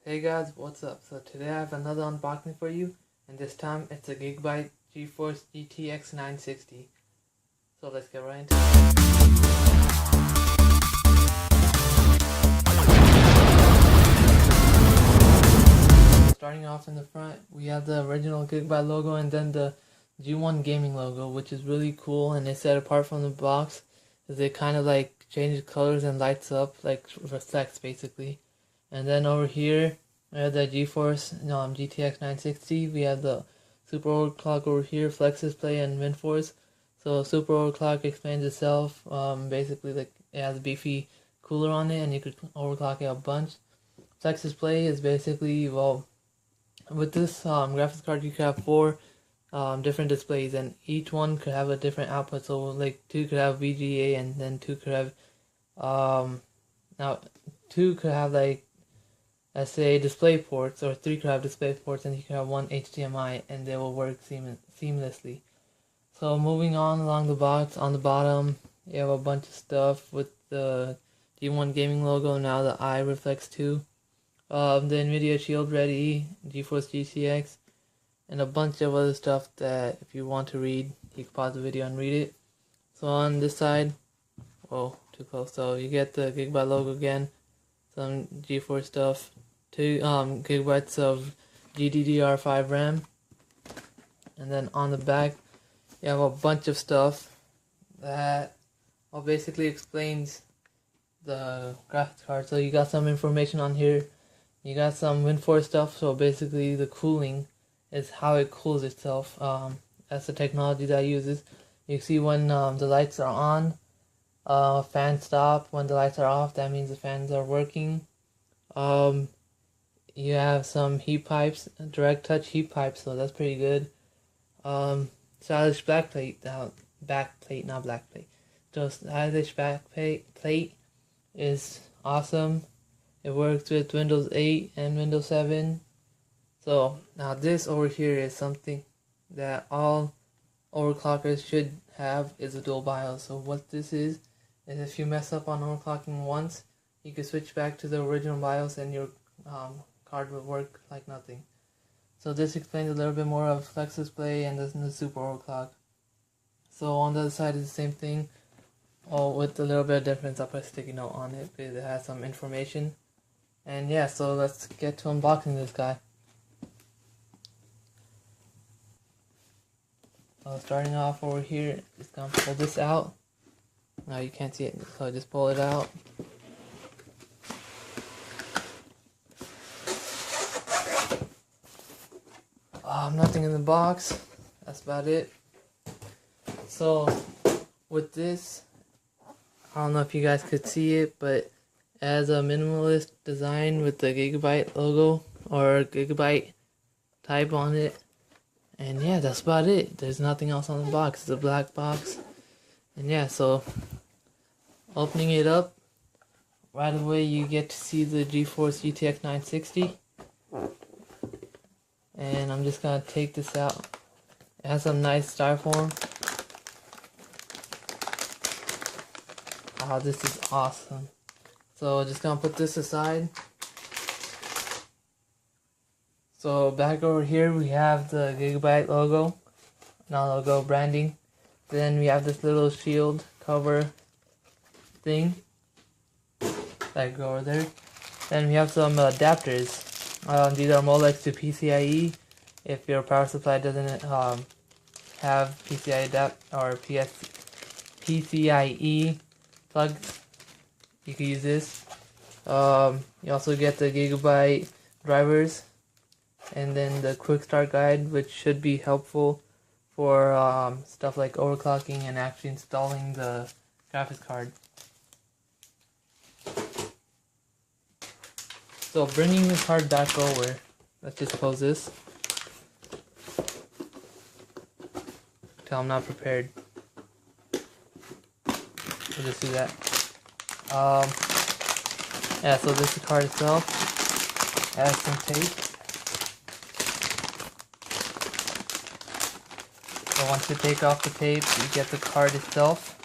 Hey guys, what's up? So today I have another unboxing for you, and this time it's a Gigabyte GeForce GTX 960. So let's get right into it. Starting off in the front, we have the original Gigabyte logo and then the G1 gaming logo, which is really cool, and it's set apart from the box because it kind of like changes colors and lights up, like reflects basically. And then over here, we have the GeForce GTX 960. We have the super overclock over here, flex display, and WinForce. So super overclock explains itself. Basically, like it has a beefy cooler on it, and you could overclock it a bunch. Flex display is basically, well, with this graphics card, you could have four different displays, and each one could have a different output. So like two could have VGA, and then two could have like, let's say, display ports, or three could have display ports, and you could have one HDMI, and they will work seamlessly. So moving on along the box, on the bottom you have a bunch of stuff with the G1 gaming logo. Now the eye reflects too. The NVIDIA Shield Ready, GeForce GTX, and a bunch of other stuff that if you want to read, you can pause the video and read it. So on this side, whoa, too close. So you get the Gigabyte logo again, some GeForce stuff, 2 gigabytes of GDDR5 RAM, and then on the back you have a bunch of stuff that basically explains the graphics card. So you got some information on here. You got some WinForce stuff. So basically the cooling is how it cools itself. That's the technology that it uses. You see when the lights are on, fan stop. When the lights are off, that means the fans are working. You have some heat pipes, direct touch heat pipes, so that's pretty good. Stylish backplate, not blackplate. So stylish backplate is awesome. It works with Windows 8 and Windows 7. So now this over here is something that all overclockers should have, is a dual BIOS. So what this is if you mess up on overclocking once, you can switch back to the original BIOS and your card will work like nothing. So this explains a little bit more of flex display and the super overclock. So on the other side is the same thing, with a little bit of difference. I'll put a sticky note on it because it has some information. And yeah, so let's get to unboxing this guy. Starting off over here, just gonna pull this out. Now you can't see it, so just pull it out. Nothing in the box. That's about it. So with this, I don't know if you guys could see it, but it has a minimalist design with the Gigabyte logo or Gigabyte type on it. And yeah, that's about it. There's nothing else on the box. It's a black box. And yeah, so opening it up, right away you get to see the GeForce GTX 960. And I'm just gonna take this out. It has some nice styrofoam. Oh, this is awesome. So just gonna put this aside. So back over here we have the Gigabyte logo, branding. Then we have this little shield cover thing that go over there. Then we have some adapters. These are Molex to PCIe. If your power supply doesn't have PCIe PCIe plugs, you can use this. You also get the Gigabyte drivers, and then the quick start guide, which should be helpful for stuff like overclocking and actually installing the graphics card. So bringing the card back over, let's just close this. Tell I'm not prepared. We'll just do that. Yeah, so this is the card itself. It has some tape. So once you take off the tape, you get the card itself,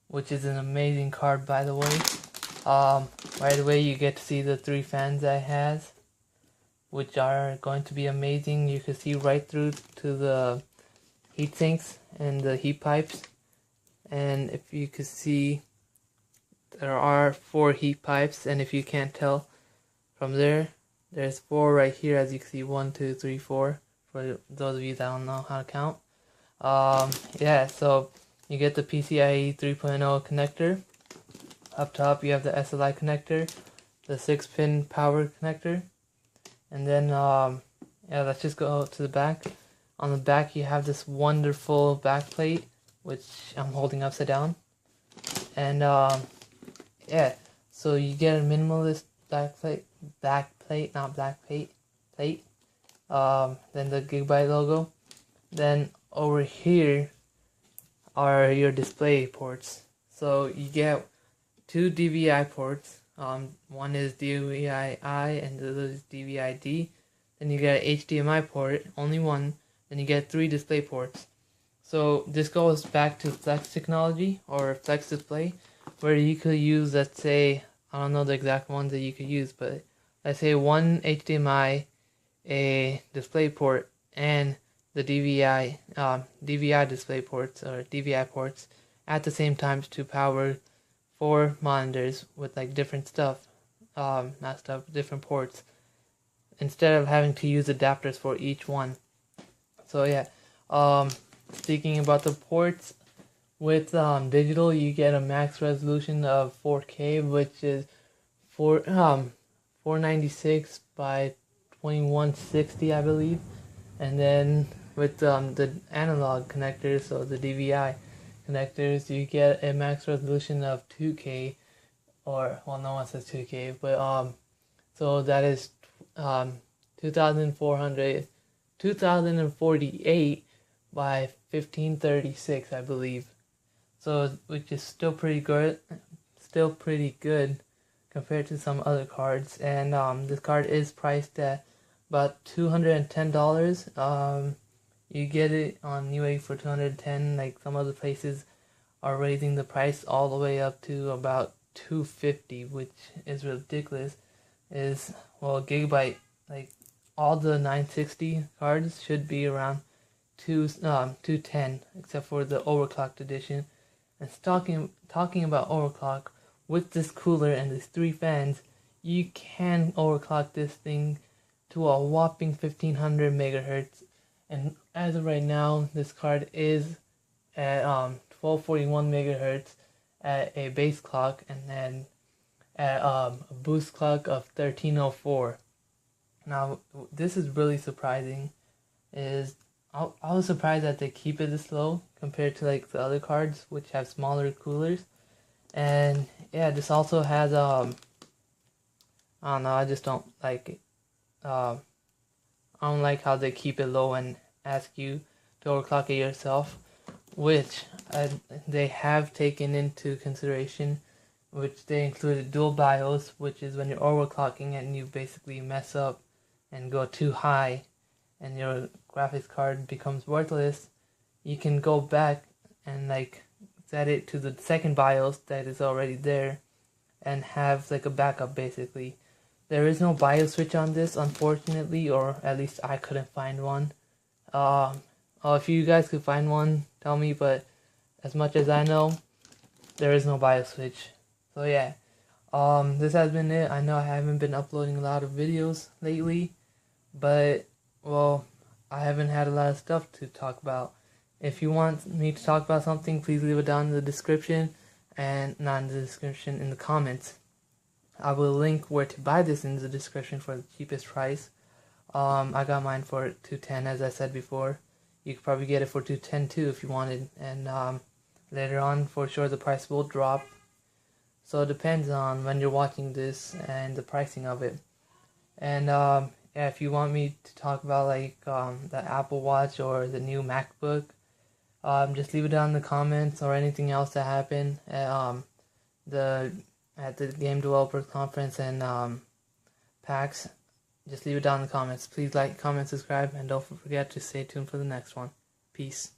which is an amazing card, by the way. right away you get to see the 3 fans I has, which are going to be amazing. You can see right through to the heat sinks and the heat pipes. And if you could see, there are 4 heat pipes, and if you can't tell from there, there's 4 right here, as you can see, 1, 2, 3, 4, for those of you that don't know how to count. Yeah, so you get the PCIe 3.0 connector. Up top you have the SLI connector, the 6-pin power connector, and then yeah, let's just go to the back. On the back you have this wonderful back plate, which I'm holding upside down, and yeah, so you get a minimalist back plate, not black plate. Then the Gigabyte logo. Then over here are your display ports. So you get 2 DVI ports. One is DVI-I and the other is DVI-D. Then you get an HDMI port, only one. Then you get 3 display ports. So this goes back to Flex technology or Flex display, where you could use, let's say, I don't know the exact ones that you could use, but let's say 1 HDMI, a display port, and the DVI display ports or DVI ports at the same time to power 4 monitors with like different stuff, different ports, instead of having to use adapters for each one. So yeah, speaking about the ports, with digital you get a max resolution of 4K, which is 496 by 2160, I believe. And then with the analog connectors, so the DVI connectors, you get a max resolution of 2K, or well, no one says 2K, but so that is 2048 by 1536, I believe. So which is still pretty good, compared to some other cards. And this card is priced at about $210. You get it on Newegg for $210. Like some other places are raising the price all the way up to about $250, which is ridiculous. Well, Gigabyte, like all the 960 cards should be around $210, except for the overclocked edition. And talking about overclock, with this cooler and these 3 fans, you can overclock this thing to a whopping 1500 megahertz. And as of right now, this card is at 1241 megahertz at a base clock, and then at a boost clock of 1304. Now, this is really surprising. I was surprised that they keep it this low compared to like the other cards, which have smaller coolers. And yeah, this also has I don't know, I just don't like it. I don't like how they keep it low and ask you to overclock it yourself, which they have taken into consideration, which they included dual BIOS, which is when you're overclocking and you basically mess up and go too high and your graphics card becomes worthless. You can go back and like set it to the second BIOS that is already there and have like a backup basically. There is no BIOS switch on this, unfortunately, or at least I couldn't find one. If you guys could find one, tell me, but as much as I know, there is no BIOS switch. So yeah, this has been it. I know I haven't been uploading a lot of videos lately, but well, I haven't had a lot of stuff to talk about. If you want me to talk about something, please leave it down in the description, and not in the description, in the comments. I will link where to buy this in the description for the cheapest price. I got mine for $210, as I said before. You could probably get it for $210 too if you wanted, and later on for sure the price will drop. So it depends on when you're watching this and the pricing of it. And yeah, if you want me to talk about like the Apple Watch or the new MacBook, just leave it down in the comments, or anything else that happened at the Game Developers Conference and PAX. Just leave it down in the comments. Please like, comment, subscribe, and don't forget to stay tuned for the next one. Peace.